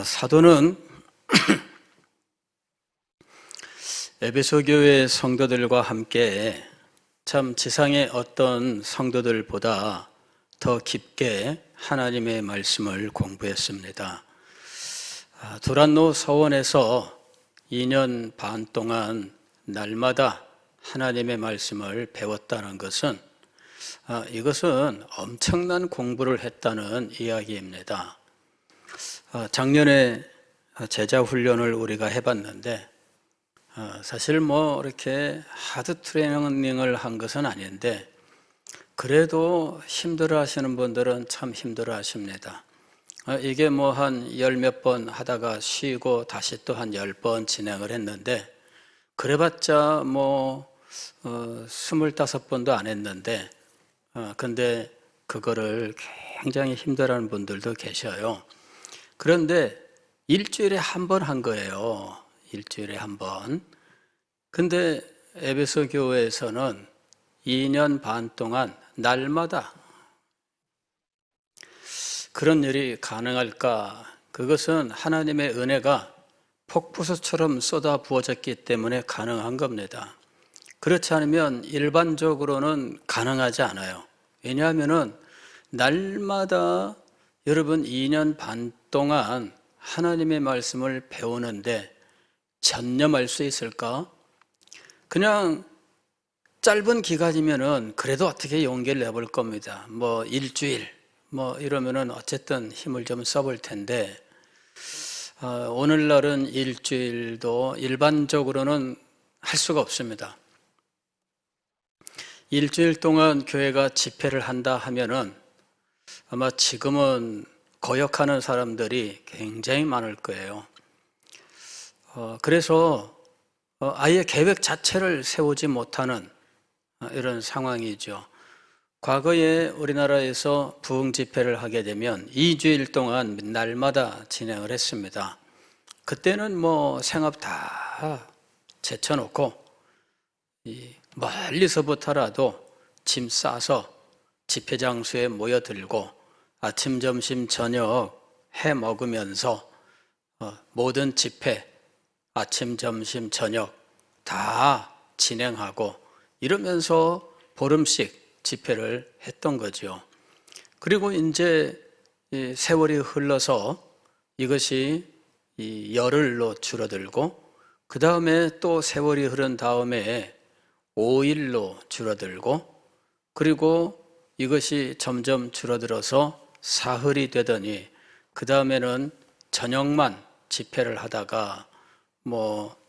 사도는 에베소 교회 성도들과 함께 참 지상의 어떤 성도들보다 더 깊게 하나님의 말씀을 공부했습니다. 두란노 서원에서 2년 반 동안 날마다 하나님의 말씀을 배웠다는 것은 이것은 엄청난 공부를 했다는 이야기입니다. 작년에 제자 훈련을 우리가 해봤는데 사실 이렇게 하드 트레이닝을 한 것은 아닌데 그래도 힘들어 하시는 분들은 참 힘들어 하십니다. 이게 한 열 몇 번 하다가 쉬고 다시 또 한 10번 진행을 했는데 그래봤자 25번도 안 했는데 근데 그거를 굉장히 힘들어하는 분들도 계셔요. 그런데 일주일에 한 번 한 거예요. 일주일에 한 번. 근데 에베소 교회에서는 2년 반 동안 날마다 그런 일이 가능할까? 그것은 하나님의 은혜가 폭포수처럼 쏟아 부어졌기 때문에 가능한 겁니다. 그렇지 않으면 일반적으로는 가능하지 않아요. 왜냐하면 날마다 여러분 2년 반 동안 하나님의 말씀을 배우는데 전념할 수 있을까? 그냥 짧은 기간이면은 그래도 어떻게 용기를 내볼 겁니다. 일주일 이러면은 어쨌든 힘을 좀 써볼 텐데 오늘날은 일주일도 일반적으로는 할 수가 없습니다. 일주일 동안 교회가 집회를 한다 하면은 아마 지금은 거역하는 사람들이 굉장히 많을 거예요. 그래서 아예 계획 자체를 세우지 못하는 이런 상황이죠. 과거에 우리나라에서 부흥 집회를 하게 되면 2주일 동안 날마다 진행을 했습니다. 그때는 생업 다 제쳐놓고 멀리서부터라도 짐 싸서 집회 장소에 모여들고 아침, 점심, 저녁 해 먹으면서 모든 집회 아침, 점심, 저녁 다 진행하고 이러면서 보름씩 집회를 했던 거죠. 그리고 이제 세월이 흘러서 이것이 열흘로 줄어들고 그 다음에 또 세월이 흐른 다음에 5일로 줄어들고 그리고 이것이 점점 줄어들어서 사흘이 되더니 그 다음에는 저녁만 집회를 하다가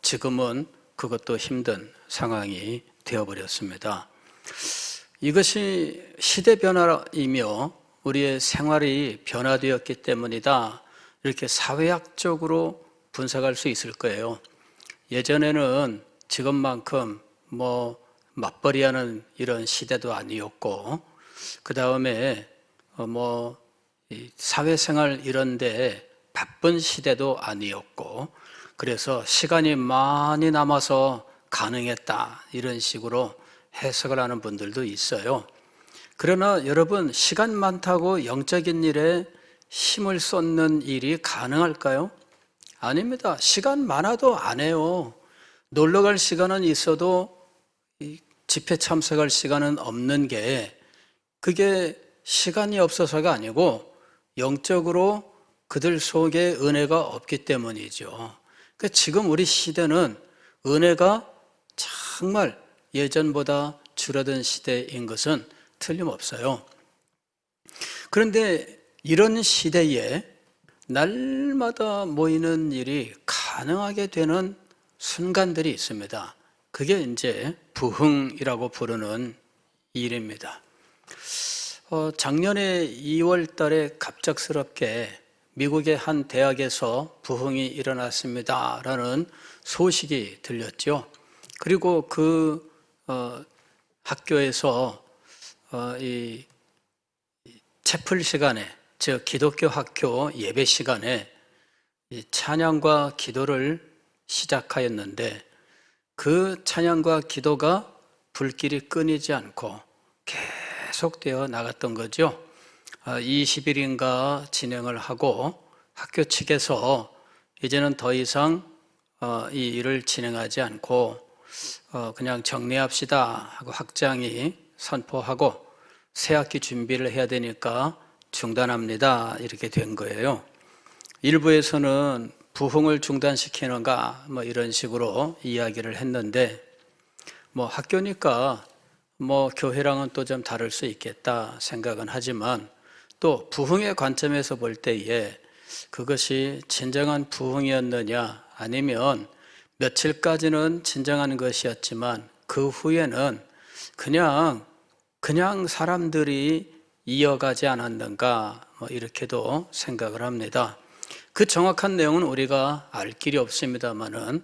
지금은 그것도 힘든 상황이 되어버렸습니다. 이것이 시대 변화이며 우리의 생활이 변화되었기 때문이다. 이렇게 사회학적으로 분석할 수 있을 거예요. 예전에는 지금만큼 맞벌이하는 이런 시대도 아니었고 그 다음에 사회생활 이런데 바쁜 시대도 아니었고 그래서 시간이 많이 남아서 가능했다 이런 식으로 해석을 하는 분들도 있어요. 그러나 여러분 시간 많다고 영적인 일에 힘을 쏟는 일이 가능할까요? 아닙니다. 시간 많아도 안 해요. 놀러 갈 시간은 있어도 집회 참석할 시간은 없는 게 그게 시간이 없어서가 아니고 영적으로 그들 속에 은혜가 없기 때문이죠. 그러니까 지금 우리 시대는 은혜가 정말 예전보다 줄어든 시대인 것은 틀림없어요. 그런데 이런 시대에 날마다 모이는 일이 가능하게 되는 순간들이 있습니다. 그게 이제 부흥이라고 부르는 일입니다. 작년에 2월 달에 갑작스럽게 미국의 한 대학에서 부흥이 일어났습니다라는 소식이 들렸죠. 그리고 그 학교에서 이 채플 시간에, 즉 기독교 학교 예배 시간에 이 찬양과 기도를 시작하였는데 그 찬양과 기도가 불길이 끊이지 않고 계속되어 나갔던 거죠. 20일인가 진행을 하고 학교 측에서 이제는 더 이상 이 일을 진행하지 않고 그냥 정리합시다 하고 학장이 선포하고 새 학기 준비를 해야 되니까 중단합니다 이렇게 된 거예요. 일부에서는 부흥을 중단시키는가 뭐 이런 식으로 이야기를 했는데, 뭐 학교니까 뭐 교회랑은 또 좀 다를 수 있겠다 생각은 하지만, 또 부흥의 관점에서 볼 때에 그것이 진정한 부흥이었느냐, 아니면 며칠까지는 진정한 것이었지만 그 후에는 그냥 사람들이 이어가지 않았는가, 뭐 이렇게도 생각을 합니다. 그 정확한 내용은 우리가 알 길이 없습니다만은,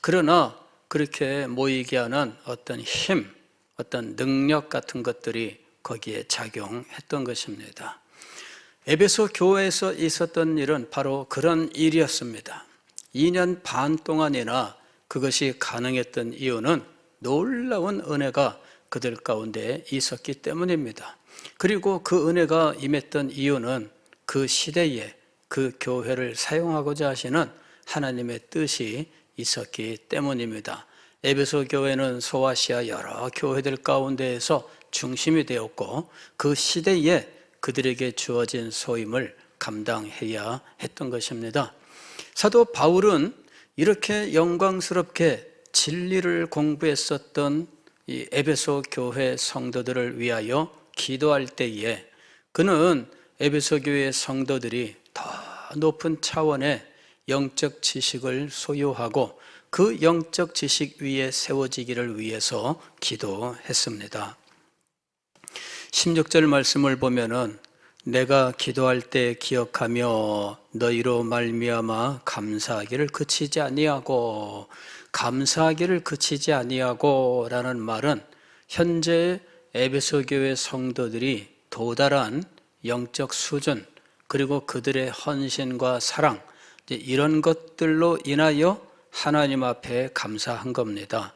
그러나 그렇게 모이게 하는 어떤 힘, 어떤 능력 같은 것들이 거기에 작용했던 것입니다. 에베소 교회에서 있었던 일은 바로 그런 일이었습니다. 2년 반 동안이나 그것이 가능했던 이유는 놀라운 은혜가 그들 가운데 있었기 때문입니다. 그리고 그 은혜가 임했던 이유는 그 시대에 그 교회를 사용하고자 하시는 하나님의 뜻이 있었기 때문입니다. 에베소 교회는 소아시아 여러 교회들 가운데에서 중심이 되었고, 그 시대에 그들에게 주어진 소임을 감당해야 했던 것입니다. 사도 바울은 이렇게 영광스럽게 진리를 공부했었던 이 에베소 교회 성도들을 위하여 기도할 때에, 그는 에베소 교회 성도들이 더 높은 차원의 영적 지식을 소유하고 그 영적 지식 위에 세워지기를 위해서 기도했습니다. 16절 말씀을 보면은, 내가 기도할 때 기억하며 너희로 말미암아 감사하기를 그치지 아니하고, 감사하기를 그치지 아니하고 라는 말은 현재 에베소 교회 성도들이 도달한 영적 수준, 그리고 그들의 헌신과 사랑, 이런 것들로 인하여 하나님 앞에 감사한 겁니다.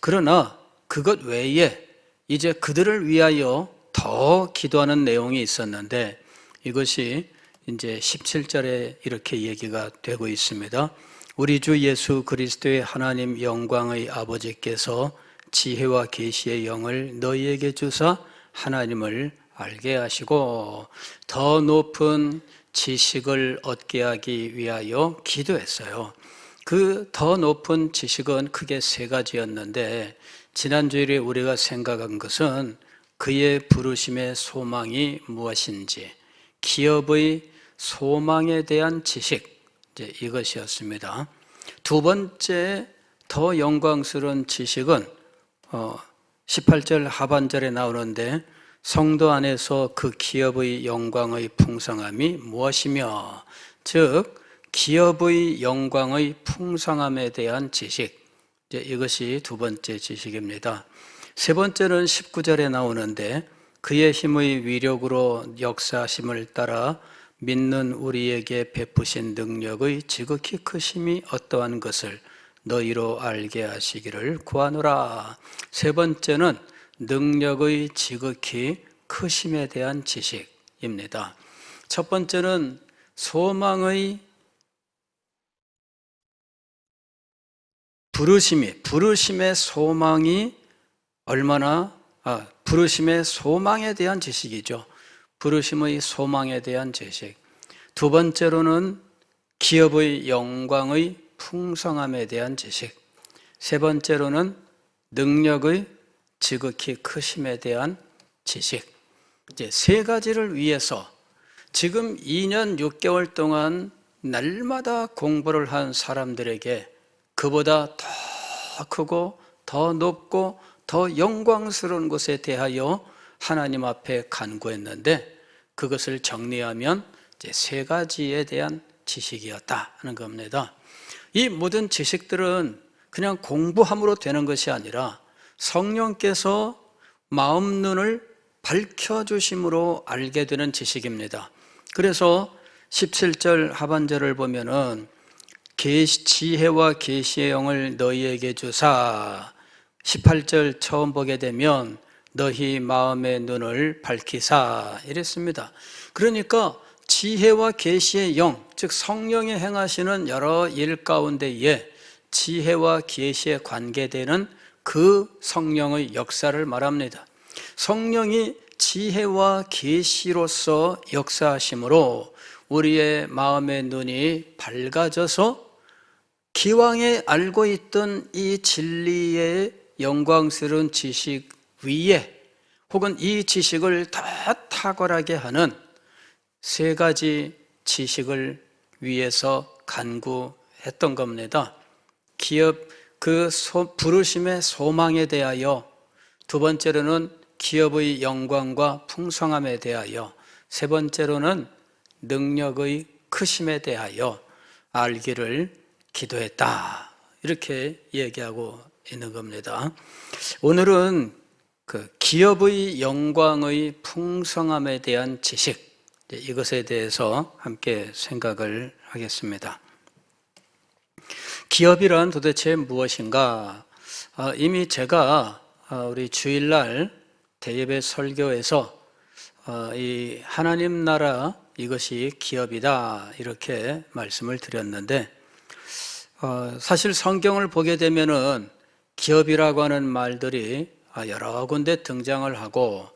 그러나 그것 외에 이제 그들을 위하여 더 기도하는 내용이 있었는데, 이것이 이제 17절에 이렇게 얘기가 되고 있습니다. 우리 주 예수 그리스도의 하나님 영광의 아버지께서 지혜와 계시의 영을 너희에게 주사 하나님을 알게 하시고 더 높은 지식을 얻게 하기 위하여 기도했어요. 그 더 높은 지식은 크게 세 가지였는데, 지난주일에 우리가 생각한 것은 그의 부르심의 소망이 무엇인지, 기업의 소망에 대한 지식, 이것이었습니다. 두 번째 더 영광스러운 지식은 18절 하반절에 나오는데, 성도 안에서 그 기업의 영광의 풍성함이 무엇이며, 즉 기업의 영광의 풍성함에 대한 지식, 이것이 두 번째 지식입니다. 세 번째는 19절에 나오는데, 그의 힘의 위력으로 역사하심을 따라 믿는 우리에게 베푸신 능력의 지극히 크심이 어떠한 것을 너희로 알게 하시기를 구하노라. 세 번째는 능력의 지극히 크심에 대한 지식입니다. 첫 번째는 소망의 부르심의 소망이 얼마나, 부르심의 소망에 대한 지식이죠. 부르심의 소망에 대한 지식. 두 번째로는 기업의 영광의 풍성함에 대한 지식. 세 번째로는 능력의 지극히 크심에 대한 지식. 이제 세 가지를 위해서 지금 2년 6개월 동안 날마다 공부를 한 사람들에게 그보다 더 크고 더 높고 더 영광스러운 것에 대하여 하나님 앞에 간구했는데, 그것을 정리하면 이제 세 가지에 대한 지식이었다 하는 겁니다. 이 모든 지식들은 그냥 공부함으로 되는 것이 아니라 성령께서 마음 눈을 밝혀주심으로 알게 되는 지식입니다. 그래서 17절 하반절을 보면은 지혜와 계시의 영을 너희에게 주사, 18절 처음 보게 되면 너희 마음의 눈을 밝히사 이랬습니다. 그러니까 지혜와 계시의 영, 즉 즉 성령이 행하시는 여러 일 가운데에 지혜와 계시에 관계되는 그 성령의 역사를 말합니다. 성령이 지혜와 계시로서 역사하심으로 우리의 마음의 눈이 밝아져서 기왕에 알고 있던 이 진리의 영광스러운 지식 위에 혹은 이 지식을 더 탁월하게 하는 세 가지 지식을 위해서 간구했던 겁니다. 기업 그 부르심의 소망에 대하여, 두 번째로는 기업의 영광과 풍성함에 대하여, 세 번째로는 능력의 크심에 대하여 알기를 기도했다. 이렇게 얘기하고 있는 겁니다. 오늘은 그 기업의 영광의 풍성함에 대한 지식, 이것에 대해서 함께 생각을 하겠습니다. 기업이란 도대체 무엇인가? 이미 제가 우리 주일날 대예배 설교에서 이 하나님 나라 이것이 기업이다 이렇게 말씀을 드렸는데, 사실 성경을 보게 되면은 기업이라고 하는 말들이 여러 군데 등장을 하고,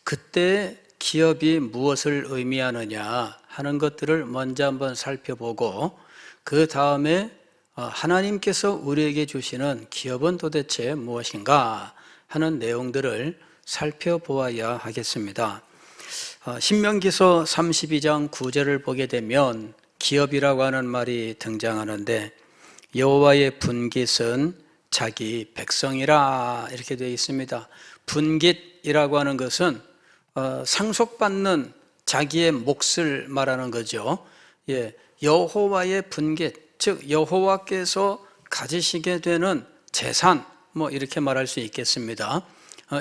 그때 기업이 무엇을 의미하느냐 하는 것들을 먼저 한번 살펴보고, 그 다음에 하나님께서 우리에게 주시는 기업은 도대체 무엇인가 하는 내용들을 살펴보아야 하겠습니다. 신명기서 32장 9절을 보게 되면 기업이라고 하는 말이 등장하는데, 여호와의 분깃은 자기 백성이라 이렇게 되어 있습니다. 분깃이라고 하는 것은 상속받는 자기의 몫을 말하는 거죠. 여호와의 분깃, 즉 여호와께서 가지시게 되는 재산, 이렇게 말할 수 있겠습니다.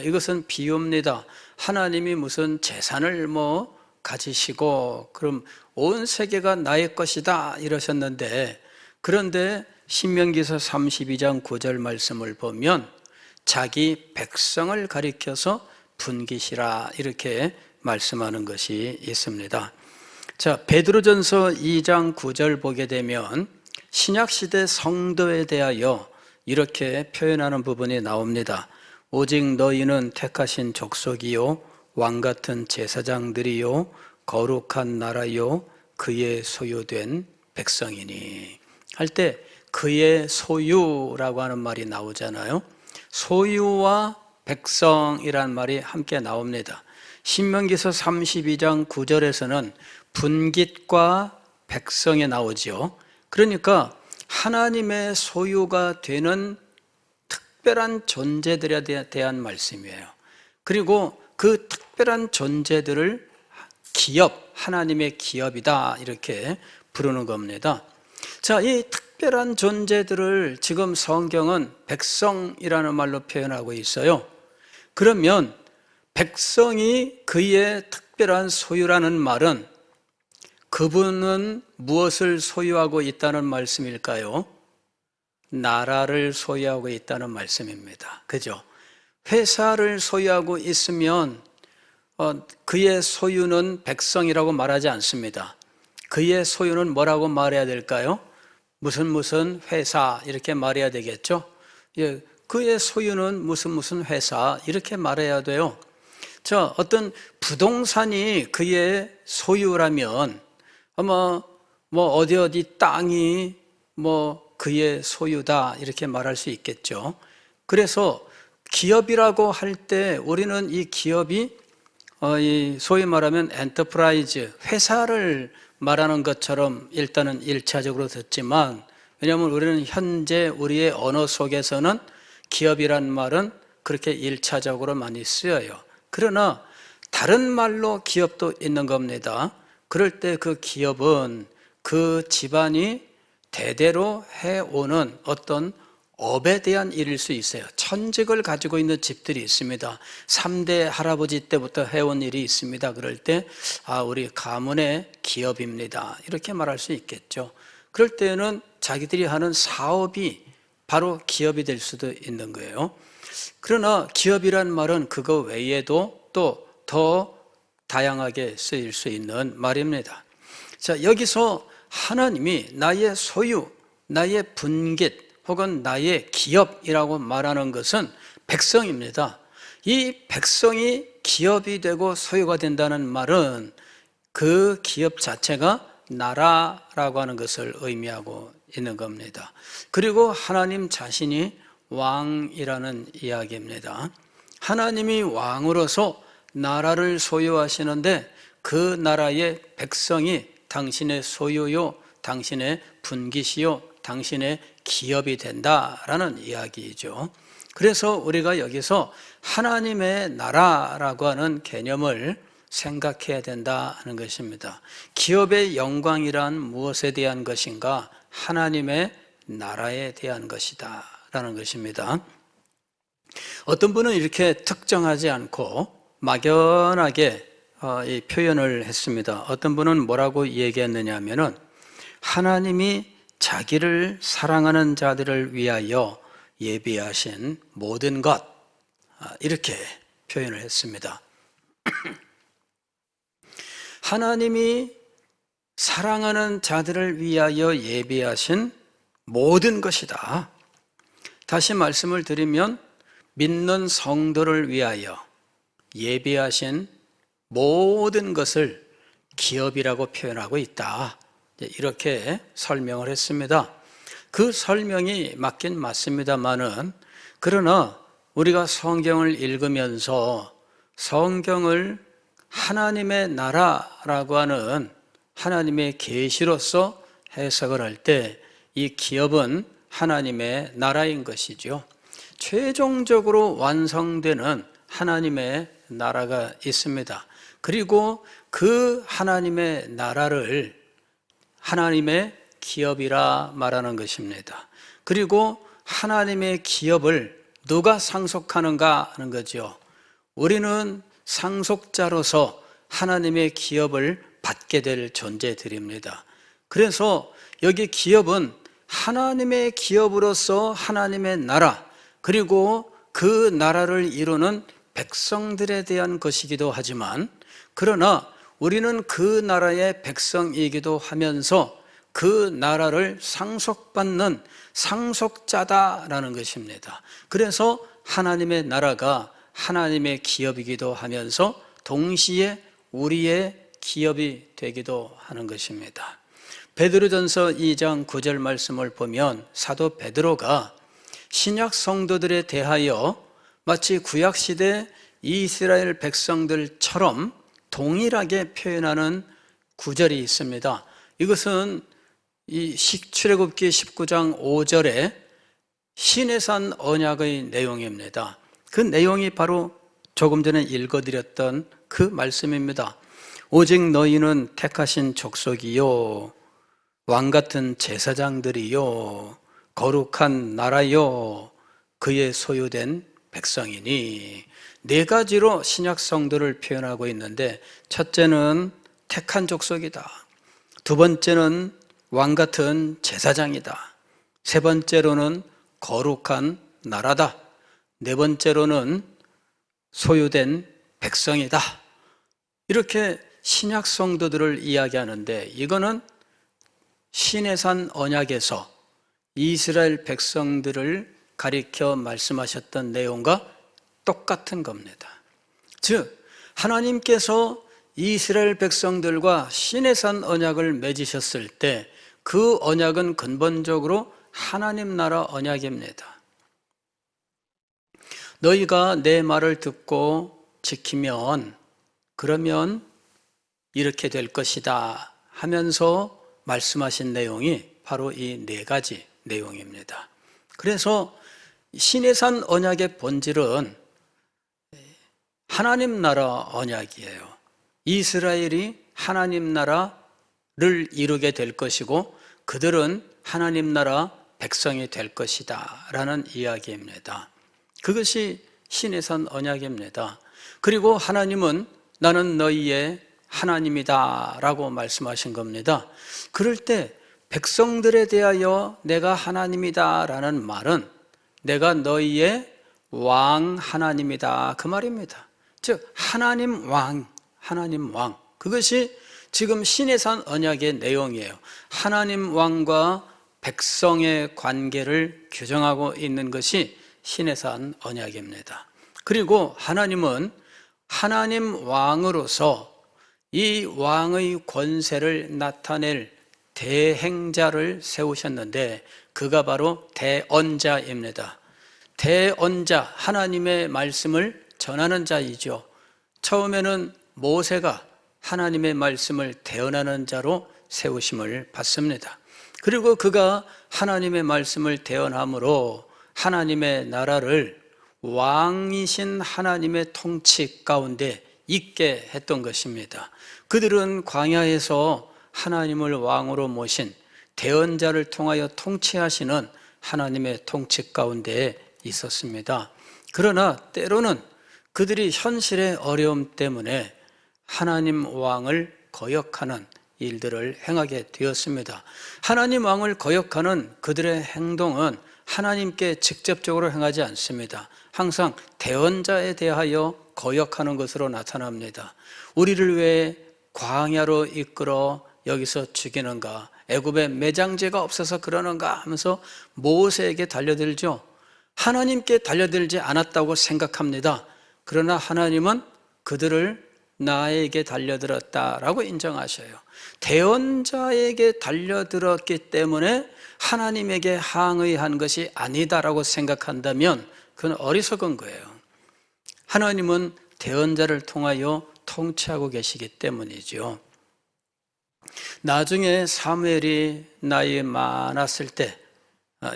이것은 비유입니다. 하나님이 무슨 재산을 가지시고 그럼 온 세계가 나의 것이다 이러셨는데, 그런데 신명기서 32장 9절 말씀을 보면 자기 백성을 가리켜서 분깃이라 이렇게 말씀하는 것이 있습니다. 자, 베드로전서 2장 9절 보게 되면 신약시대 성도에 대하여 이렇게 표현하는 부분이 나옵니다. 오직 너희는 택하신 족속이요 왕같은 제사장들이요 거룩한 나라요 그의 소유된 백성이니 할 때 그의 소유라고 하는 말이 나오잖아요. 소유와 백성이란 말이 함께 나옵니다. 신명기서 32장 9절에서는 분깃과 백성이 나오죠. 그러니까 하나님의 소유가 되는 특별한 존재들에 대한 말씀이에요. 그리고 그 특별한 존재들을 기업, 하나님의 기업이다 이렇게 부르는 겁니다. 자, 이 특별한 존재들을 지금 성경은 백성이라는 말로 표현하고 있어요. 그러면 백성이 그의 특별한 소유라는 말은 그분은 무엇을 소유하고 있다는 말씀일까요? 나라를 소유하고 있다는 말씀입니다. 그죠? 회사를 소유하고 있으면 그의 소유는 백성이라고 말하지 않습니다. 그의 소유는 뭐라고 말해야 될까요? 무슨 회사 이렇게 말해야 되겠죠? 그의 소유는 무슨 회사 이렇게 말해야 돼요. 자, 어떤 부동산이 그의 소유라면 아마 어디 땅이 그의 소유다 이렇게 말할 수 있겠죠. 그래서 기업이라고 할 때 우리는 이 기업이 소위 말하면 엔터프라이즈, 회사를 말하는 것처럼 일단은 1차적으로 듣지만, 왜냐하면 우리는 현재 우리의 언어 속에서는 기업이란 말은 그렇게 1차적으로 많이 쓰여요. 그러나 다른 말로 기업도 있는 겁니다. 그럴 때 그 기업은 그 집안이 대대로 해오는 어떤 업에 대한 일일 수 있어요. 천직을 가지고 있는 집들이 있습니다. 3대 할아버지 때부터 해온 일이 있습니다. 그럴 때 우리 가문의 기업입니다 이렇게 말할 수 있겠죠. 그럴 때는 자기들이 하는 사업이 바로 기업이 될 수도 있는 거예요. 그러나 기업이란 말은 그거 외에도 또 더 다양하게 쓰일 수 있는 말입니다. 자, 여기서 하나님이 나의 소유, 나의 분깃 혹은 나의 기업이라고 말하는 것은 백성입니다. 이 백성이 기업이 되고 소유가 된다는 말은 그 기업 자체가 나라라고 하는 것을 의미하고 있는 겁니다. 그리고 하나님 자신이 왕이라는 이야기입니다. 하나님이 왕으로서 나라를 소유하시는데 그 나라의 백성이 당신의 소유요, 당신의 분깃이요, 당신의 기업이 된다라는 이야기이죠. 그래서 우리가 여기서 하나님의 나라라고 하는 개념을 생각해야 된다는 것입니다. 기업의 영광이란 무엇에 대한 것인가? 하나님의 나라에 대한 것이다 라는 것입니다. 어떤 분은 이렇게 특정하지 않고 막연하게 이 표현을 했습니다. 어떤 분은 뭐라고 얘기했느냐 하면은 하나님이 자기를 사랑하는 자들을 위하여 예비하신 모든 것, 이렇게 표현을 했습니다. 하나님이 사랑하는 자들을 위하여 예비하신 모든 것이다. 다시 말씀을 드리면 믿는 성도를 위하여 예비하신 모든 것을 기업이라고 표현하고 있다. 이렇게 설명을 했습니다. 그 설명이 맞긴 맞습니다만은, 그러나 우리가 성경을 읽으면서 성경을 하나님의 나라라고 하는 하나님의 계시로서 해석을 할 때 이 기업은 하나님의 나라인 것이죠. 최종적으로 완성되는 하나님의 나라가 있습니다. 그리고 그 하나님의 나라를 하나님의 기업이라 말하는 것입니다. 그리고 하나님의 기업을 누가 상속하는가 하는 거죠. 우리는 상속자로서 하나님의 기업을 받게 될 존재들입니다. 그래서 여기 기업은 하나님의 기업으로서 하나님의 나라, 그리고 그 나라를 이루는 백성들에 대한 것이기도 하지만, 그러나 우리는 그 나라의 백성이기도 하면서 그 나라를 상속받는 상속자다라는 것입니다. 그래서 하나님의 나라가 하나님의 기업이기도 하면서 동시에 우리의 기업이 되기도 하는 것입니다. 베드로전서 2장 9절 말씀을 보면 사도 베드로가 신약 성도들에 대하여 마치 구약시대 이스라엘 백성들처럼 동일하게 표현하는 구절이 있습니다. 이것은 이 출애굽기 19장 5절에 시내산 언약의 내용입니다. 그 내용이 바로 조금 전에 읽어드렸던 그 말씀입니다. 오직 너희는 택하신 족속이요, 왕같은 제사장들이요, 거룩한 나라요, 그의 소유된 백성이니. 네 가지로 신약 성도를 표현하고 있는데, 첫째는 택한 족속이다, 두 번째는 왕같은 제사장이다, 세 번째로는 거룩한 나라다, 네 번째로는 소유된 백성이다. 이렇게 신약 성도들을 이야기하는데, 이거는 시내산 언약에서 이스라엘 백성들을 가리켜 말씀하셨던 내용과 똑같은 겁니다. 즉, 하나님께서 이스라엘 백성들과 시내산 언약을 맺으셨을 때 그 언약은 근본적으로 하나님 나라 언약입니다. 너희가 내 말을 듣고 지키면 그러면 이렇게 될 것이다 하면서 말씀하신 내용이 바로 이 네 가지 내용입니다. 그래서 시내산 언약의 본질은 하나님 나라 언약이에요. 이스라엘이 하나님 나라를 이루게 될 것이고 그들은 하나님 나라 백성이 될 것이다 라는 이야기입니다. 그것이 시내산 언약입니다. 그리고 하나님은 나는 너희의 하나님이다 라고 말씀하신 겁니다. 그럴 때 백성들에 대하여 내가 하나님이다 라는 말은 내가 너희의 왕 하나님이다 그 말입니다. 즉 하나님 왕, 하나님 왕, 그것이 지금 시내산 언약의 내용이에요. 하나님 왕과 백성의 관계를 규정하고 있는 것이 시내산 언약입니다. 그리고 하나님은 하나님 왕으로서 이 왕의 권세를 나타낼 대행자를 세우셨는데 그가 바로 대언자입니다. 대언자, 하나님의 말씀을 전하는 자이죠. 처음에는 모세가 하나님의 말씀을 대언하는 자로 세우심을 받습니다. 그리고 그가 하나님의 말씀을 대언함으로 하나님의 나라를 왕이신 하나님의 통치 가운데 있게 했던 것입니다. 그들은 광야에서 하나님을 왕으로 모신 대언자를 통하여 통치하시는 하나님의 통치 가운데 있었습니다. 그러나 때로는 그들이 현실의 어려움 때문에 하나님 왕을 거역하는 일들을 행하게 되었습니다. 하나님 왕을 거역하는 그들의 행동은 하나님께 직접적으로 행하지 않습니다. 항상 대언자에 대하여 거역하는 것으로 나타납니다. 우리를 왜 광야로 이끌어 여기서 죽이는가, 애굽에 매장제가 없어서 그러는가 하면서 모세에게 달려들죠. 하나님께 달려들지 않았다고 생각합니다. 그러나 하나님은 그들을 나에게 달려들었다라고 인정하셔요. 대언자에게 달려들었기 때문에 하나님에게 항의한 것이 아니다라고 생각한다면 그건 어리석은 거예요. 하나님은 대언자를 통하여 통치하고 계시기 때문이죠. 나중에 사무엘이 나이 많았을 때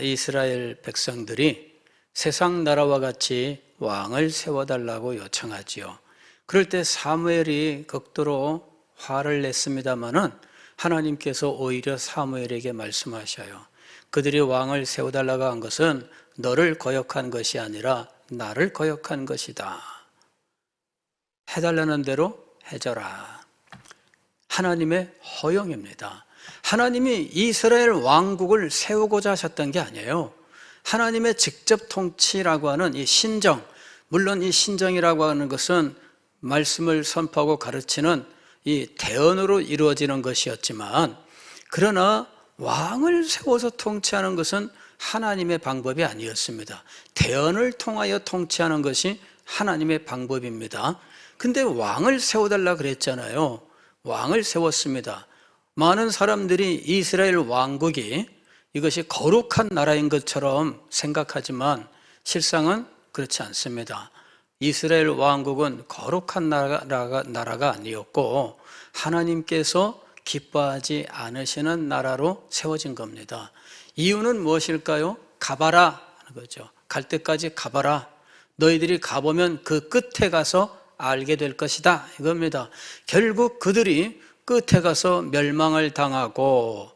이스라엘 백성들이 세상 나라와 같이 왕을 세워달라고 요청하지요. 그럴 때 사무엘이 극도로 화를 냈습니다마는 하나님께서 오히려 사무엘에게 말씀하셔요. 그들이 왕을 세워달라고 한 것은 너를 거역한 것이 아니라 나를 거역한 것이다. 해달라는 대로 해줘라. 하나님의 허용입니다. 하나님이 이스라엘 왕국을 세우고자 하셨던 게 아니에요. 하나님의 직접 통치라고 하는 이 신정, 물론 이 신정이라고 하는 것은 말씀을 선포하고 가르치는 이 대언으로 이루어지는 것이었지만, 그러나 왕을 세워서 통치하는 것은 하나님의 방법이 아니었습니다. 대언을 통하여 통치하는 것이 하나님의 방법입니다. 근데 왕을 세워달라 그랬잖아요. 왕을 세웠습니다. 많은 사람들이 이스라엘 왕국이 이것이 거룩한 나라인 것처럼 생각하지만 실상은 그렇지 않습니다. 이스라엘 왕국은 거룩한 나라가 아니었고 하나님께서 기뻐하지 않으시는 나라로 세워진 겁니다. 이유는 무엇일까요? 가봐라 하는 거죠. 갈 때까지 가봐라. 너희들이 가보면 그 끝에 가서 알게 될 것이다 이겁니다. 결국 그들이 끝에 가서 멸망을 당하고,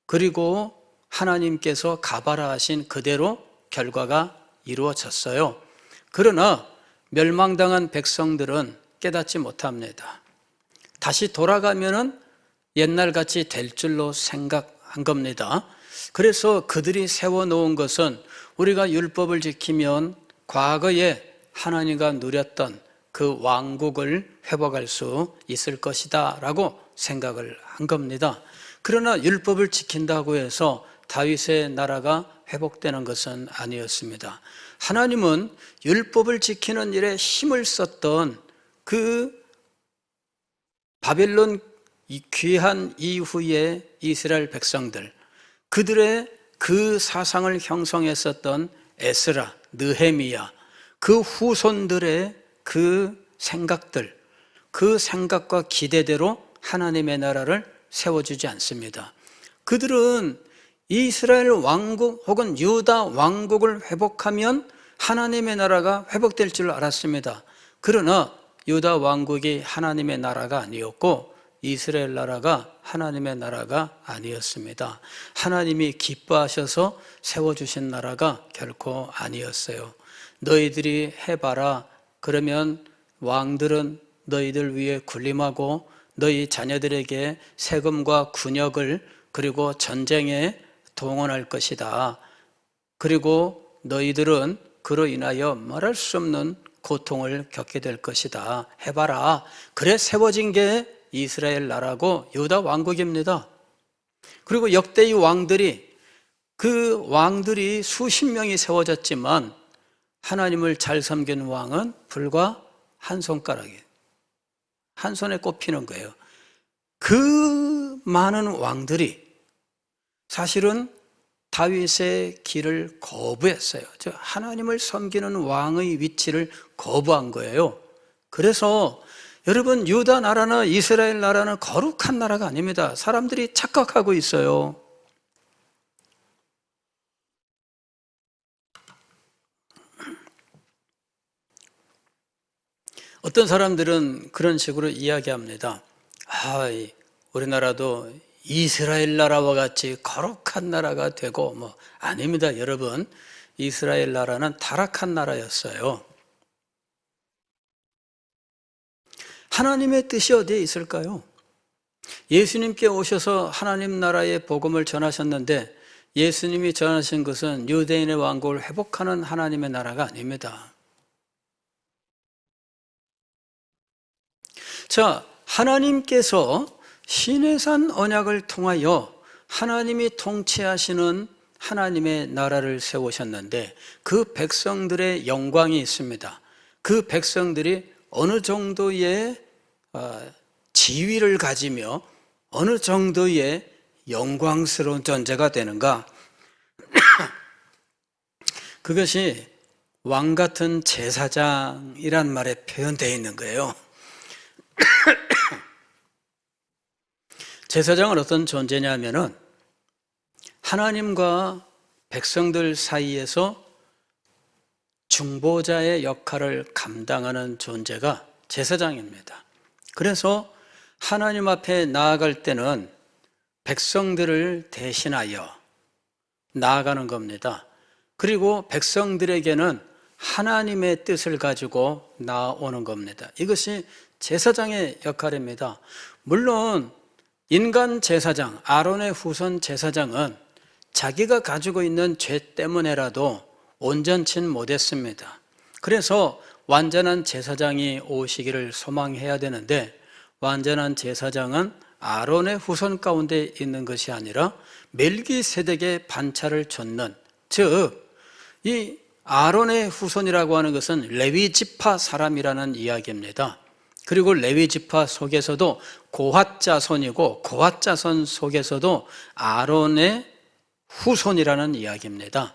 그리고 하나님께서 가봐라 하신 그대로 결과가 이루어졌어요. 그러나 멸망당한 백성들은 깨닫지 못합니다. 다시 돌아가면은 옛날같이 될 줄로 생각한 겁니다. 그래서 그들이 세워놓은 것은 우리가 율법을 지키면 과거에 하나님과 누렸던 그 왕국을 회복할 수 있을 것이다 라고 생각을 한 겁니다. 그러나 율법을 지킨다고 해서 다윗의 나라가 회복되는 것은 아니었습니다. 하나님은 율법을 지키는 일에 힘을 썼던 그 바벨론 귀환 이후의 이스라엘 백성들, 그들의 그 사상을 형성했었던 에스라, 느헤미야, 그 후손들의 그 생각들, 그 생각과 기대대로 하나님의 나라를 세워주지 않습니다. 그들은 이스라엘 왕국 혹은 유다 왕국을 회복하면 하나님의 나라가 회복될 줄 알았습니다. 그러나 유다 왕국이 하나님의 나라가 아니었고 이스라엘 나라가 하나님의 나라가 아니었습니다. 하나님이 기뻐하셔서 세워주신 나라가 결코 아니었어요. 너희들이 해봐라. 그러면 왕들은 너희들 위에 군림하고 너희 자녀들에게 세금과 군역을 그리고 전쟁에 동원할 것이다. 그리고 너희들은 그로 인하여 말할 수 없는 고통을 겪게 될 것이다. 해봐라. 그래 세워진 게 이스라엘 나라고 유다 왕국입니다. 그리고 역대 이 왕들이 그 왕들이 수십 명이 세워졌지만 하나님을 잘 섬긴 왕은 불과 한 손가락이에요. 한 손에 꼽히는 거예요. 그 많은 왕들이 사실은 다윗의 길을 거부했어요. 즉 하나님을 섬기는 왕의 위치를 거부한 거예요. 그래서 여러분, 유다 나라나 이스라엘 나라는 거룩한 나라가 아닙니다. 사람들이 착각하고 있어요. 어떤 사람들은 그런 식으로 이야기합니다. 우리나라도 이스라엘 나라와 같이 거룩한 나라가 되고 아닙니다. 여러분, 이스라엘 나라는 타락한 나라였어요. 하나님의 뜻이 어디에 있을까요? 예수님께 오셔서 하나님 나라의 복음을 전하셨는데 예수님이 전하신 것은 유대인의 왕국을 회복하는 하나님의 나라가 아닙니다. 자, 하나님께서 시내산 언약을 통하여 하나님이 통치하시는 하나님의 나라를 세우셨는데 그 백성들의 영광이 있습니다. 그 백성들이 어느 정도의 지위를 가지며 어느 정도의 영광스러운 존재가 되는가? 그것이 왕 같은 제사장이란 말에 표현되어 있는 거예요. 제사장은 어떤 존재냐면은 하나님과 백성들 사이에서 중보자의 역할을 감당하는 존재가 제사장입니다. 그래서 하나님 앞에 나아갈 때는 백성들을 대신하여 나아가는 겁니다. 그리고 백성들에게는 하나님의 뜻을 가지고 나오는 겁니다. 이것이 제사장의 역할입니다. 물론 인간 제사장, 아론의 후손 제사장은 자기가 가지고 있는 죄 때문에라도 온전치는 못했습니다. 그래서 완전한 제사장이 오시기를 소망해야 되는데 완전한 제사장은 아론의 후손 가운데 있는 것이 아니라 멜기세덱의 반차를 좇는, 즉 이 아론의 후손이라고 하는 것은 레위 지파 사람이라는 이야기입니다. 그리고 레위 지파 속에서도 고핫 자손이고 고핫 자손 속에서도 아론의 후손이라는 이야기입니다.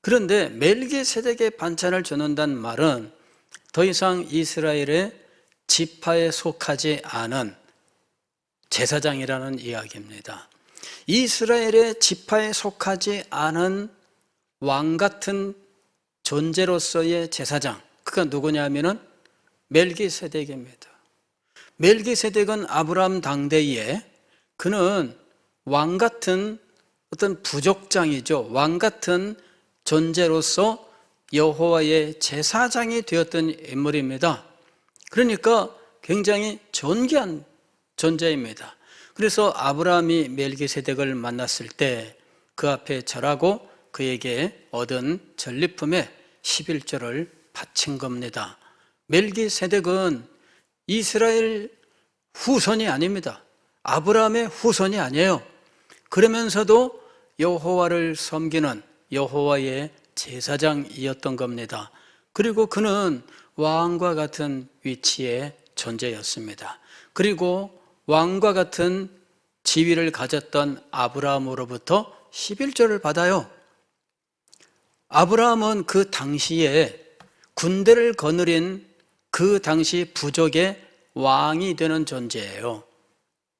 그런데 멜기세덱의 반찬을 주는다는 말은 더 이상 이스라엘의 지파에 속하지 않은 제사장이라는 이야기입니다. 이스라엘의 지파에 속하지 않은 왕 같은 존재로서의 제사장, 그가 누구냐면은 멜기세덱입니다. 멜기세덱은 아브라함 당대에 그는 왕 같은 어떤 부족장이죠. 왕 같은 존재로서 여호와의 제사장이 되었던 인물입니다. 그러니까 굉장히 존귀한 존재입니다. 그래서 아브라함이 멜기세덱을 만났을 때 그 앞에 절하고 그에게 얻은 전리품에 11조를 바친 겁니다. 멜기세덱은 이스라엘 후손이 아닙니다. 아브라함의 후손이 아니에요. 그러면서도 여호와를 섬기는 여호와의 제사장이었던 겁니다. 그리고 그는 왕과 같은 위치의 존재였습니다. 그리고 왕과 같은 지위를 가졌던 아브라함으로부터 11조를 받아요. 아브라함은 그 당시에 군대를 거느린 그 당시 부족의 왕이 되는 존재예요.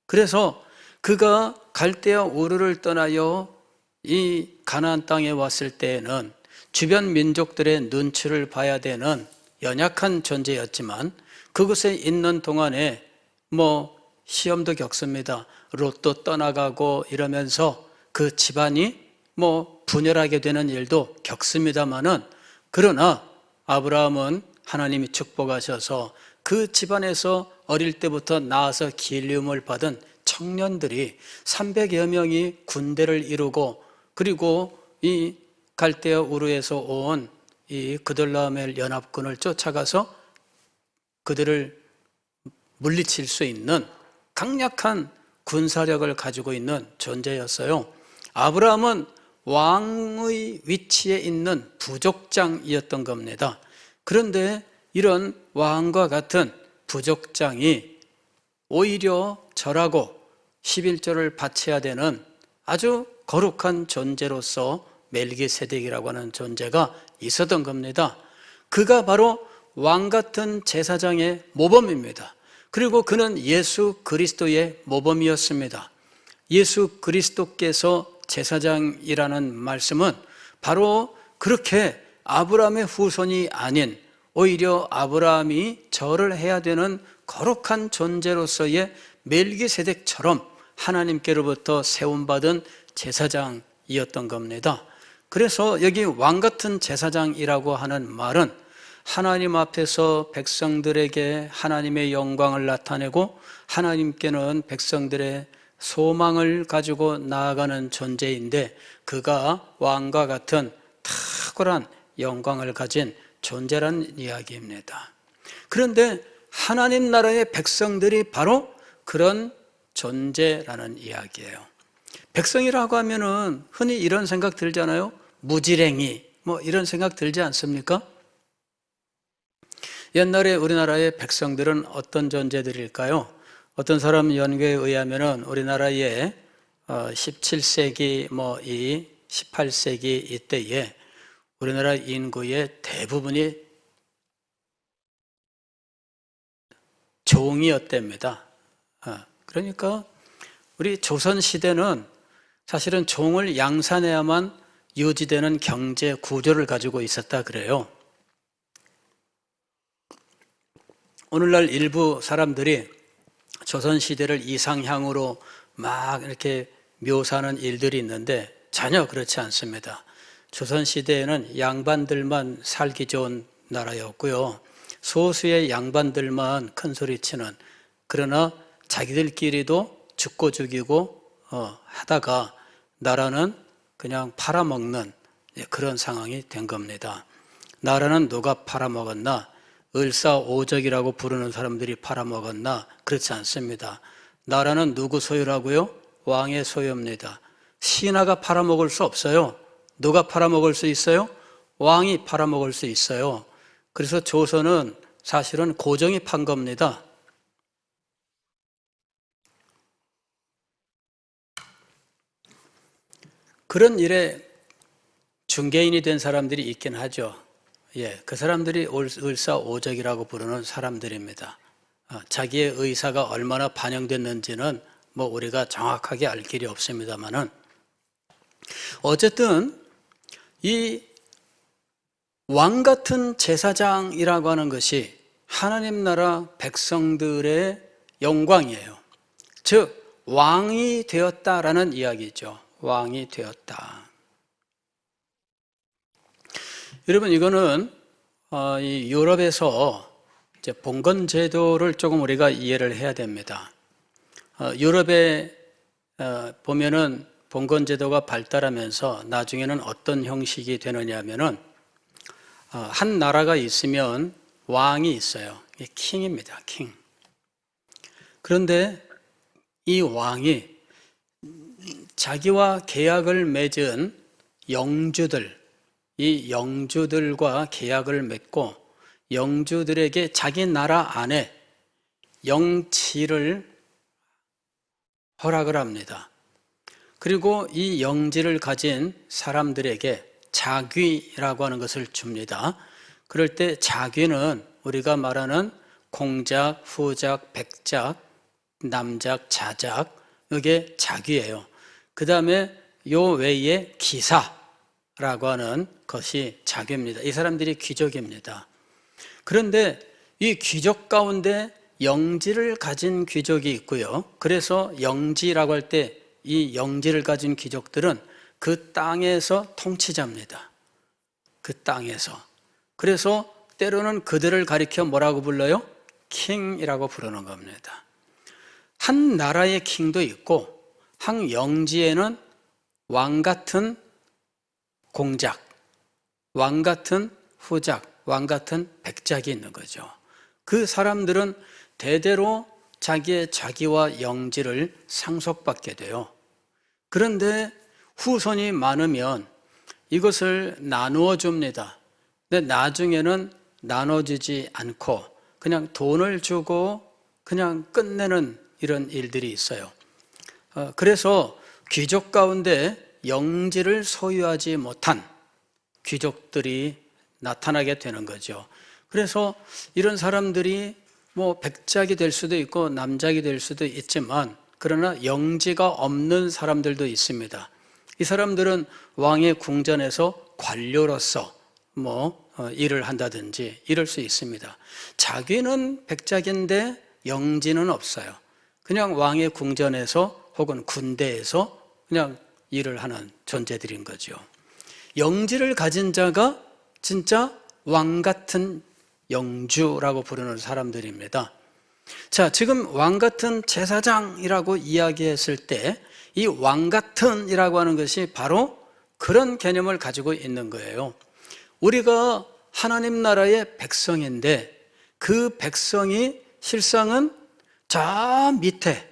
그래서 그가 갈대아 우르를 떠나요 이 가나안 땅에 왔을 때에는 주변 민족들의 눈치를 봐야 되는 연약한 존재였지만 그곳에 있는 동안에 시험도 겪습니다. 롯도 떠나가고 이러면서 그 집안이 분열하게 되는 일도 겪습니다마는, 그러나 아브라함은 하나님이 축복하셔서 그 집안에서 어릴 때부터 나와서 길림을 받은 청년들이 300여 명이 군대를 이루고, 그리고 이 갈대아 우르에서 온 이 그돌라오멜 연합군을 쫓아가서 그들을 물리칠 수 있는 강력한 군사력을 가지고 있는 존재였어요. 아브라함은 왕의 위치에 있는 부족장이었던 겁니다. 그런데 이런 왕과 같은 부족장이 오히려 절하고 11조를 바쳐야 되는 아주 거룩한 존재로서 멜기세덱이라고 하는 존재가 있었던 겁니다. 그가 바로 왕 같은 제사장의 모범입니다. 그리고 그는 예수 그리스도의 모범이었습니다. 예수 그리스도께서 제사장이라는 말씀은 바로 그렇게 아브라함의 후손이 아닌 오히려 아브라함이 절을 해야 되는 거룩한 존재로서의 멜기세덱처럼 하나님께로부터 세움받은 제사장이었던 겁니다. 그래서 여기 왕 같은 제사장이라고 하는 말은 하나님 앞에서 백성들에게 하나님의 영광을 나타내고 하나님께는 백성들의 소망을 가지고 나아가는 존재인데 그가 왕과 같은 탁월한 영광을 가진 존재라는 이야기입니다. 그런데 하나님 나라의 백성들이 바로 그런 존재라는 이야기예요. 백성이라고 하면은 흔히 이런 생각 들잖아요. 무지랭이 뭐 이런 생각 들지 않습니까? 옛날에 우리나라의 백성들은 어떤 존재들일까요? 어떤 사람 연구에 의하면은 우리나라의 17세기 이 18세기 이때에 우리나라 인구의 대부분이 종이었답니다. 그러니까 우리 조선 시대는 사실은 종을 양산해야만 유지되는 경제 구조를 가지고 있었다 그래요. 오늘날 일부 사람들이 조선 시대를 이상향으로 막 이렇게 묘사하는 일들이 있는데 전혀 그렇지 않습니다. 조선 시대에는 양반들만 살기 좋은 나라였고요. 소수의 양반들만 큰 소리치는, 그러나 자기들끼리도 죽고 죽이고 하다가 나라는 그냥 팔아먹는 그런 상황이 된 겁니다. 나라는 누가 팔아먹었나? 을사오적이라고 부르는 사람들이 팔아먹었나? 그렇지 않습니다. 나라는 누구 소유라고요? 왕의 소유입니다. 신하가 팔아먹을 수 없어요. 누가 팔아먹을 수 있어요? 왕이 팔아먹을 수 있어요. 그래서 조선은 사실은 고종이 판 겁니다. 그런 일에 중개인이 된 사람들이 있긴 하죠. 그 사람들이 을사오적이라고 부르는 사람들입니다. 자기의 의사가 얼마나 반영됐는지는 우리가 정확하게 알 길이 없습니다만은 어쨌든 이 왕 같은 제사장이라고 하는 것이 하나님 나라 백성들의 영광이에요. 즉 왕이 되었다라는 이야기죠. 왕이 되었다. 여러분, 이거는 이 유럽에서 이제 봉건 제도를 조금 우리가 이해를 해야 됩니다. 유럽에 보면은 봉건 제도가 발달하면서 나중에는 어떤 형식이 되느냐 하면은 한 나라가 있으면 왕이 있어요. 킹입니다. 킹. 그런데 이 왕이 자기와 계약을 맺은 영주들, 이 영주들과 계약을 맺고 영주들에게 자기 나라 안에 영지를 허락을 합니다. 그리고 이 영지를 가진 사람들에게 자귀라고 하는 것을 줍니다. 그럴 때 자귀는 우리가 말하는 공작, 후작, 백작, 남작, 자작, 이게 자귀예요. 그 다음에 요 외에 기사라고 하는 것이 자귀입니다. 이 사람들이 귀족입니다. 그런데 이 귀족 가운데 영지를 가진 귀족이 있고요. 그래서 영지라고 할 때 이 영지를 가진 귀족들은 그 땅에서 통치자입니다. 그 땅에서. 그래서 때로는 그들을 가리켜 뭐라고 불러요? 킹이라고 부르는 겁니다. 한 나라의 킹도 있고 한 영지에는 왕 같은 공작, 왕 같은 후작, 왕 같은 백작이 있는 거죠. 그 사람들은 대대로 자기의 자기와 영지를 상속받게 돼요. 그런데 후손이 많으면 이것을 나누어 줍니다. 근데 나중에는 나눠주지 않고 그냥 돈을 주고 그냥 끝내는 이런 일들이 있어요. 그래서 귀족 가운데 영지를 소유하지 못한 귀족들이 나타나게 되는 거죠. 그래서 이런 사람들이 뭐 백작이 될 수도 있고 남작이 될 수도 있지만 그러나 영지가 없는 사람들도 있습니다. 이 사람들은 왕의 궁전에서 관료로서 일을 한다든지 이럴 수 있습니다. 자기는 백작인데 영지는 없어요. 그냥 왕의 궁전에서 혹은 군대에서 그냥 일을 하는 존재들인 거죠. 영지를 가진 자가 진짜 왕 같은 영주라고 부르는 사람들입니다. 자, 지금 왕 같은 제사장이라고 이야기했을 때 이 왕 같은이라고 하는 것이 바로 그런 개념을 가지고 있는 거예요. 우리가 하나님 나라의 백성인데 그 백성이 실상은 저 밑에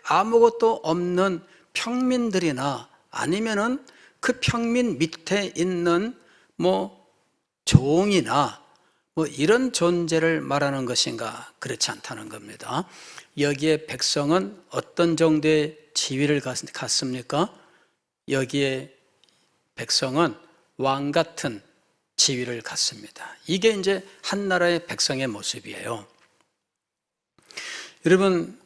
아무것도 없는 평민들이나 아니면은 그 평민 밑에 있는 종이나 이런 존재를 말하는 것인가? 그렇지 않다는 겁니다. 여기에 백성은 어떤 정도의 지위를 갖습니까? 여기에 백성은 왕 같은 지위를 갖습니다. 이게 이제 한 나라의 백성의 모습이에요. 여러분,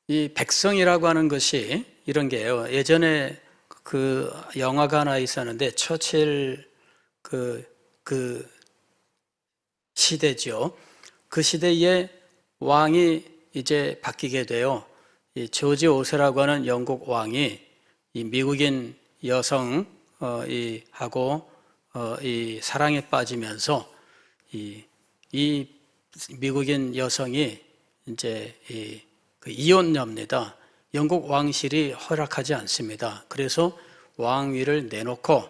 이 백성이라고 하는 것이 이런 게요. 예전에 그 영화가 하나 있었는데 처칠 그 시대죠. 그 시대에 왕이 이제 바뀌게 돼요. 이 조지 오세라고 하는 영국 왕이 이 미국인 여성 하고 이 사랑에 빠지면서 이 미국인 여성이 이제 이혼녀입니다. 영국 왕실이 허락하지 않습니다. 그래서 왕위를 내놓고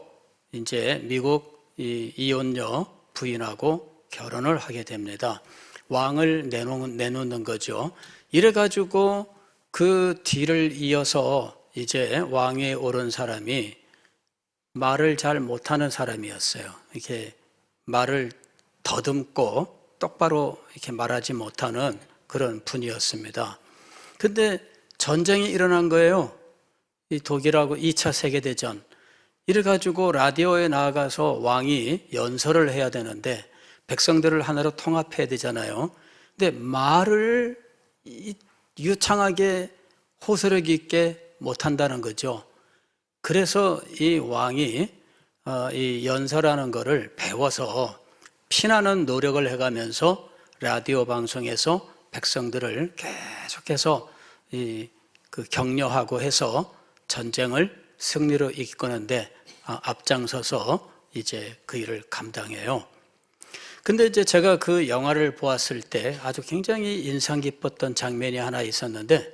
이제 미국 이혼녀 부인하고 결혼을 하게 됩니다. 왕을 내놓는 거죠. 이래가지고 그 뒤를 이어서 이제 왕위에 오른 사람이 말을 잘 못하는 사람이었어요. 이렇게 말을 더듬고 똑바로 이렇게 말하지 못하는 그런 분이었습니다. 근데 전쟁이 일어난 거예요. 이 독일하고 2차 세계대전. 이래가지고 라디오에 나가서 왕이 연설을 해야 되는데 백성들을 하나로 통합해야 되잖아요. 근데 말을 유창하게 호소력 있게 못한다는 거죠. 그래서 이 왕이 이 연설하는 거를 배워서 피나는 노력을 해가면서 라디오 방송에서 백성들을 계속해서 격려하고 해서 전쟁을 승리로 이끄는데 앞장서서 이제 그 일을 감당해요. 근데 이제 제가 그 영화를 보았을 때 아주 굉장히 인상 깊었던 장면이 하나 있었는데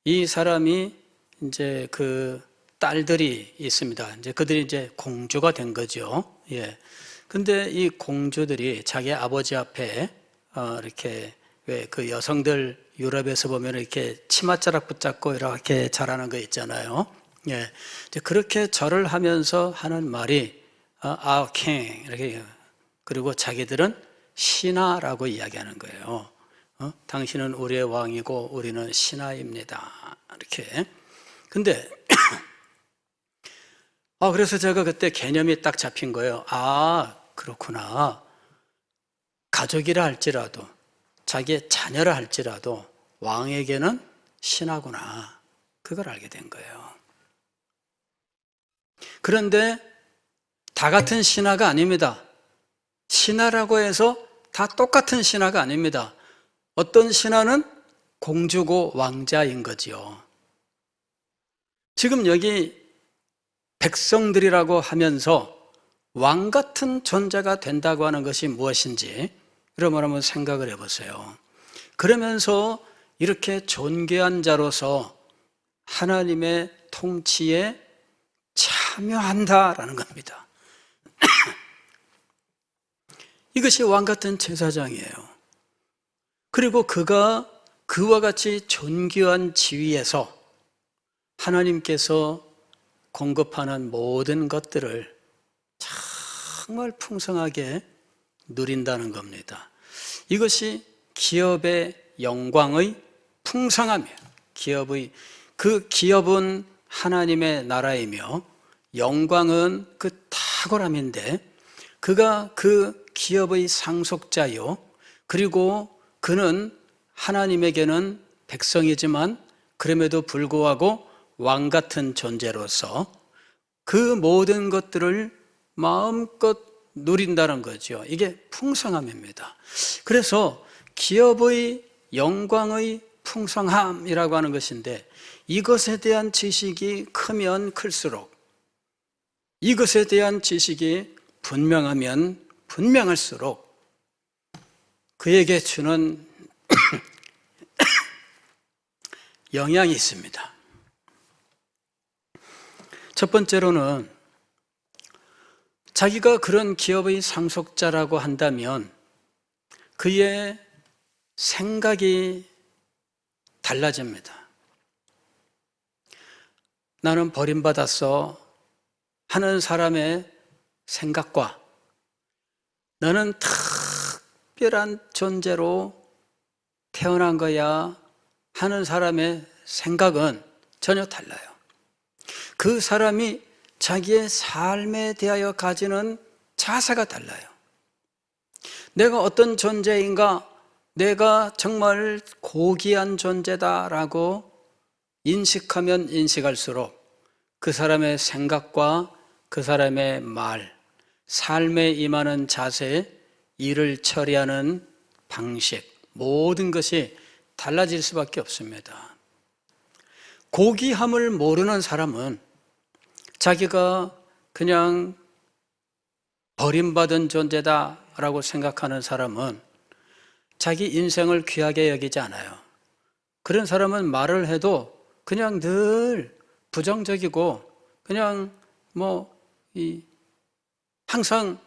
이 사람이 이제 그 딸들이 있습니다. 이제 그들이 이제 공주가 된 거죠. 예. 근데 이 공주들이 자기 아버지 앞에 이렇게 왜 그 여성들 유럽에서 보면 이렇게 치맛자락 붙잡고 이렇게 잘하는 거 있잖아요. 예. 이제 그렇게 절을 하면서 하는 말이 Our King 이렇게 그리고 자기들은 신하라고 이야기하는 거예요. 당신은 우리의 왕이고 우리는 신하입니다. 이렇게. 근데 그래서 제가 그때 개념이 딱 잡힌 거예요. 그렇구나. 가족이라 할지라도 자기의 자녀라 할지라도 왕에게는 신하구나. 그걸 알게 된 거예요. 그런데 다 같은 신하가 아닙니다. 신하라고 해서 다 똑같은 신하가 아닙니다. 어떤 신하는 공주고 왕자인 거지요. 지금 여기 백성들이라고 하면서 왕 같은 존재가 된다고 하는 것이 무엇인지 여러분 한번 생각을 해보세요. 그러면서 이렇게 존귀한 자로서 하나님의 통치에 참여한다라는 겁니다. 이것이 왕 같은 제사장이에요. 그리고 그가 그와 같이 존귀한 지위에서 하나님께서 공급하는 모든 것들을 정말 풍성하게 누린다는 겁니다. 이것이 기업의 영광의 풍성함이에요. 그 기업은 하나님의 나라이며 영광은 그 탁월함인데, 그가 그 기업의 상속자요, 그리고 그는 하나님에게는 백성이지만 그럼에도 불구하고 왕 같은 존재로서 그 모든 것들을 마음껏 누린다는 거죠. 이게 풍성함입니다. 그래서 기업의 영광의 풍성함이라고 하는 것인데, 이것에 대한 지식이 크면 클수록, 이것에 대한 지식이 분명하면 분명할수록 그에게 주는 영향이 있습니다. 첫 번째로는 자기가 그런 기업의 상속자라고 한다면 그의 생각이 달라집니다. 나는 버림받았어 하는 사람의 생각과 나는 특별한 존재로 태어난 거야 하는 사람의 생각은 전혀 달라요. 그 사람이 자기의 삶에 대하여 가지는 자세가 달라요. 내가 어떤 존재인가, 내가 정말 고귀한 존재다라고 인식하면 인식할수록 그 사람의 생각과 그 사람의 말, 삶에 임하는 자세, 일을 처리하는 방식, 모든 것이 달라질 수밖에 없습니다. 고귀함을 모르는 사람은, 자기가 그냥 버림받은 존재다라고 생각하는 사람은 자기 인생을 귀하게 여기지 않아요. 그런 사람은 말을 해도 그냥 늘 부정적이고 그냥 항상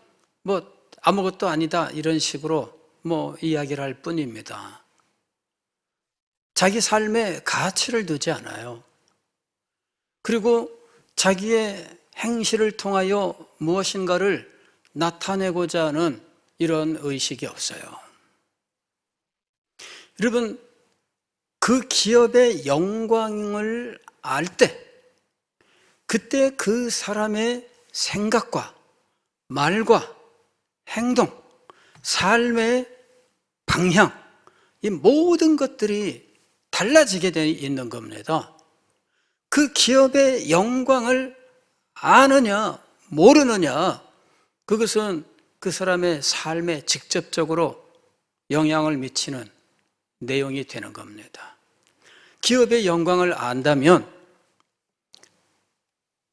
아무것도 아니다 이런 식으로 이야기를 할 뿐입니다. 자기 삶에 가치를 두지 않아요. 그리고 자기의 행실을 통하여 무엇인가를 나타내고자 하는 이런 의식이 없어요. 여러분, 그 기업의 영광을 알 때, 그때 그 사람의 생각과 말과 행동, 삶의 방향, 이 모든 것들이 달라지게 되어 있는 겁니다. 그 기업의 영광을 아느냐 모르느냐, 그것은 그 사람의 삶에 직접적으로 영향을 미치는 내용이 되는 겁니다. 기업의 영광을 안다면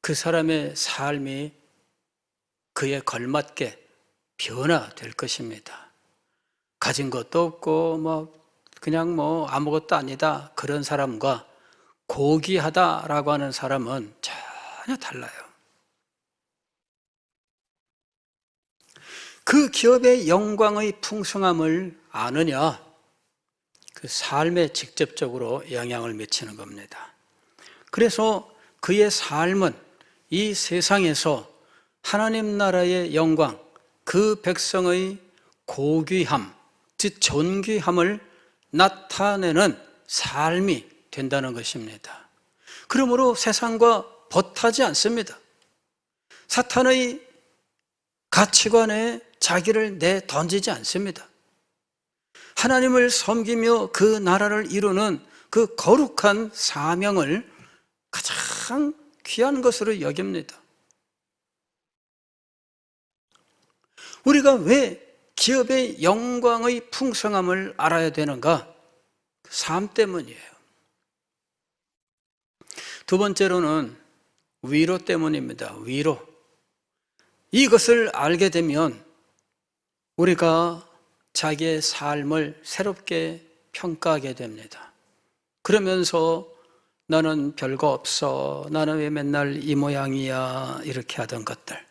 그 사람의 삶이 그에 걸맞게 변화될 것입니다. 가진 것도 없고 그냥 아무것도 아니다 그런 사람과 고귀하다라고 하는 사람은 전혀 달라요. 그 기업의 영광의 풍성함을 아느냐, 그 삶에 직접적으로 영향을 미치는 겁니다. 그래서 그의 삶은 이 세상에서 하나님 나라의 영광, 그 백성의 고귀함, 즉 존귀함을 나타내는 삶이 된다는 것입니다. 그러므로 세상과 벗하지 않습니다. 사탄의 가치관에 자기를 내던지지 않습니다. 하나님을 섬기며 그 나라를 이루는 그 거룩한 사명을 가장 귀한 것으로 여깁니다. 우리가 왜 기업의 영광의 풍성함을 알아야 되는가? 삶 때문이에요. 두 번째로는 위로 때문입니다. 위로. 이것을 알게 되면 우리가 자기의 삶을 새롭게 평가하게 됩니다. 그러면서 나는 별거 없어, 나는 왜 맨날 이 모양이야, 이렇게 하던 것들,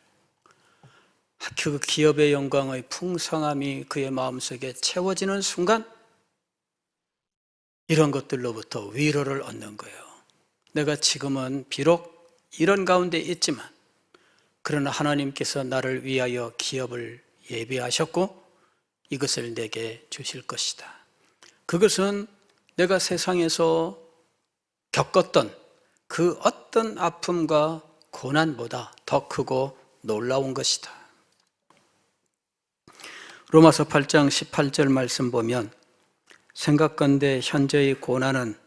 그 기업의 영광의 풍성함이 그의 마음속에 채워지는 순간 이런 것들로부터 위로를 얻는 거예요. 내가 지금은 비록 이런 가운데 있지만 그러나 하나님께서 나를 위하여 기업을 예비하셨고 이것을 내게 주실 것이다. 그것은 내가 세상에서 겪었던 그 어떤 아픔과 고난보다 더 크고 놀라운 것이다. 로마서 8장 18절 말씀 보면 생각건대 현재의 고난은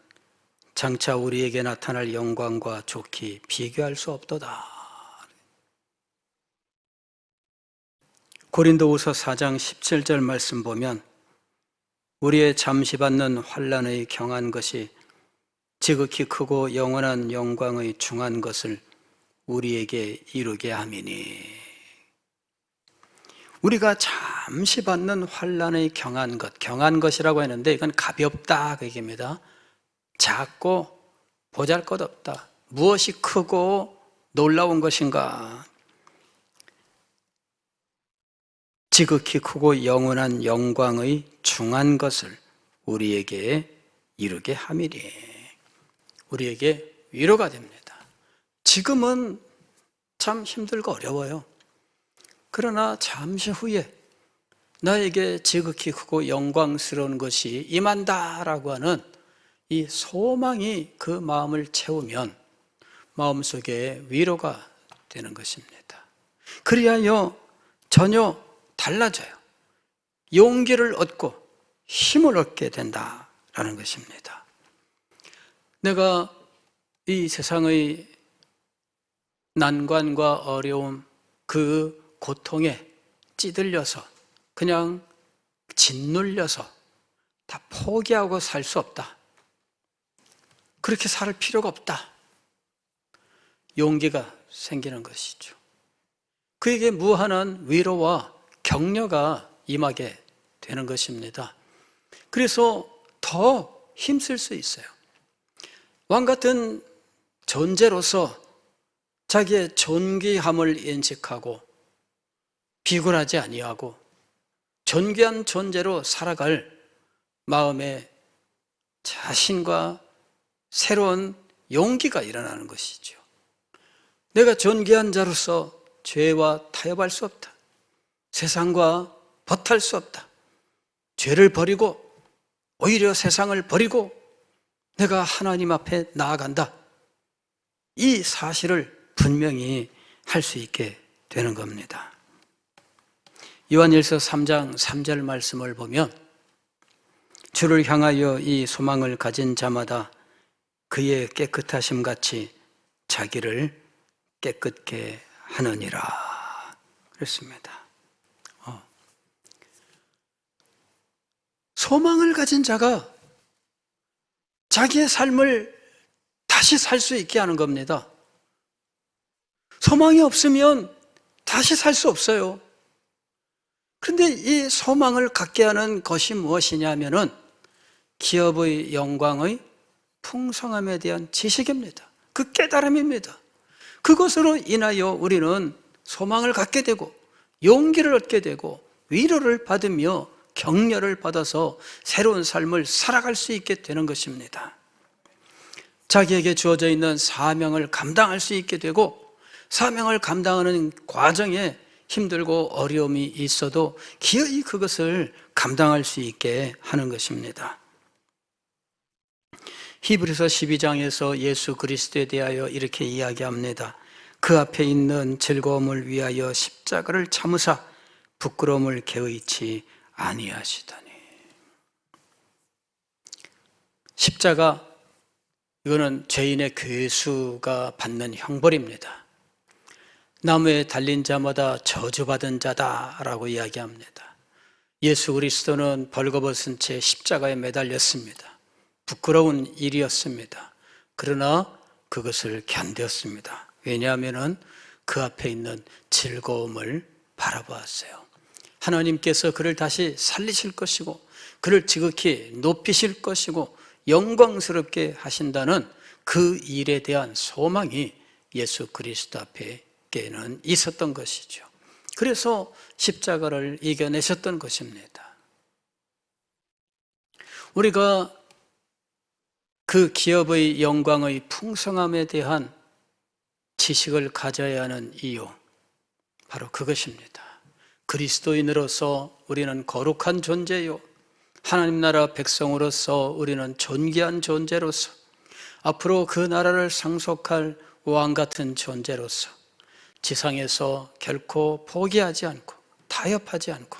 장차 우리에게 나타날 영광과 좋게 비교할 수 없도다. 고린도후서 4장 17절 말씀 보면 우리의 잠시 받는 환난의 경한 것이 지극히 크고 영원한 영광의 중한 것을 우리에게 이루게 함이니. 우리가 잠시 받는 환난의 경한 것이라고 했는데 이건 가볍다 그 얘기입니다. 작고 보잘것없다. 무엇이 크고 놀라운 것인가? 지극히 크고 영원한 영광의 중한 것을 우리에게 이루게 함이니. 우리에게 위로가 됩니다. 지금은 참 힘들고 어려워요. 그러나 잠시 후에 나에게 지극히 크고 영광스러운 것이 임한다라고 하는 이 소망이 그 마음을 채우면 마음속에 위로가 되는 것입니다. 그리하여 전혀 달라져요. 용기를 얻고 힘을 얻게 된다라는 것입니다. 내가 이 세상의 난관과 어려움, 그 고통에 찌들려서 그냥 짓눌려서 다 포기하고 살 수 없다. 그렇게 살 필요가 없다. 용기가 생기는 것이죠. 그에게 무한한 위로와 격려가 임하게 되는 것입니다. 그래서 더 힘쓸 수 있어요. 왕 같은 존재로서 자기의 존귀함을 인식하고 비굴하지 아니하고 존귀한 존재로 살아갈 마음의 자신과 새로운 용기가 일어나는 것이죠. 내가 존귀한 자로서 죄와 타협할 수 없다. 세상과 버탈 수 없다. 죄를 버리고 오히려 세상을 버리고 내가 하나님 앞에 나아간다. 이 사실을 분명히 할 수 있게 되는 겁니다. 요한일서 3장 3절 말씀을 보면 주를 향하여 이 소망을 가진 자마다 그의 깨끗하심 같이 자기를 깨끗게 하느니라 그랬습니다. 소망을 가진 자가 자기의 삶을 다시 살 수 있게 하는 겁니다. 소망이 없으면 다시 살 수 없어요. 그런데 이 소망을 갖게 하는 것이 무엇이냐면은 기업의 영광의 풍성함에 대한 지식입니다. 그 깨달음입니다. 그것으로 인하여 우리는 소망을 갖게 되고 용기를 얻게 되고 위로를 받으며 격려를 받아서 새로운 삶을 살아갈 수 있게 되는 것입니다. 자기에게 주어져 있는 사명을 감당할 수 있게 되고 사명을 감당하는 과정에 힘들고 어려움이 있어도 기어이 그것을 감당할 수 있게 하는 것입니다. 히브리서 12장에서 예수 그리스도에 대하여 이렇게 이야기합니다. 그 앞에 있는 즐거움을 위하여 십자가를 참으사 부끄러움을 개의치 아니하시다니. 십자가, 이거는 죄인의 괴수가 받는 형벌입니다. 나무에 달린 자마다 저주받은 자다라고 이야기합니다. 예수 그리스도는 벌거벗은 채 십자가에 매달렸습니다. 부끄러운 일이었습니다. 그러나 그것을 견뎠습니다. 왜냐하면 그 앞에 있는 즐거움을 바라보았어요. 하나님께서 그를 다시 살리실 것이고 그를 지극히 높이실 것이고 영광스럽게 하신다는 그 일에 대한 소망이 예수 그리스도 앞에는 있었던 것이죠. 그래서 십자가를 이겨내셨던 것입니다. 우리가 그 기업의 영광의 풍성함에 대한 지식을 가져야 하는 이유, 바로 그것입니다. 그리스도인으로서 우리는 거룩한 존재요, 하나님 나라 백성으로서 우리는 존귀한 존재로서, 앞으로 그 나라를 상속할 왕 같은 존재로서 지상에서 결코 포기하지 않고 타협하지 않고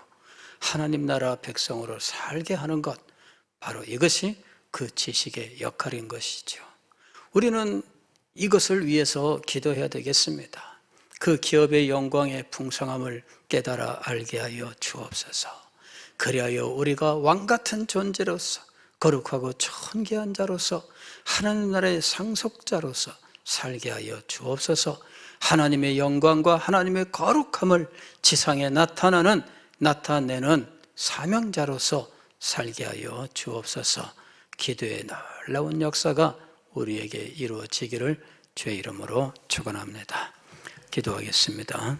하나님 나라 백성으로 살게 하는 것, 바로 이것이 그 지식의 역할인 것이죠. 우리는 이것을 위해서 기도해야 되겠습니다. 그 기업의 영광의 풍성함을 깨달아 알게 하여 주옵소서. 그리하여 우리가 왕 같은 존재로서 거룩하고 존귀한 자로서 하나님 나라의 상속자로서 살게 하여 주옵소서. 하나님의 영광과 하나님의 거룩함을 지상에 나타내는 사명자로서 살게 하여 주옵소서. 기도의 놀라운 역사가 우리에게 이루어지기를 주의 이름으로 축원합니다. 기도하겠습니다.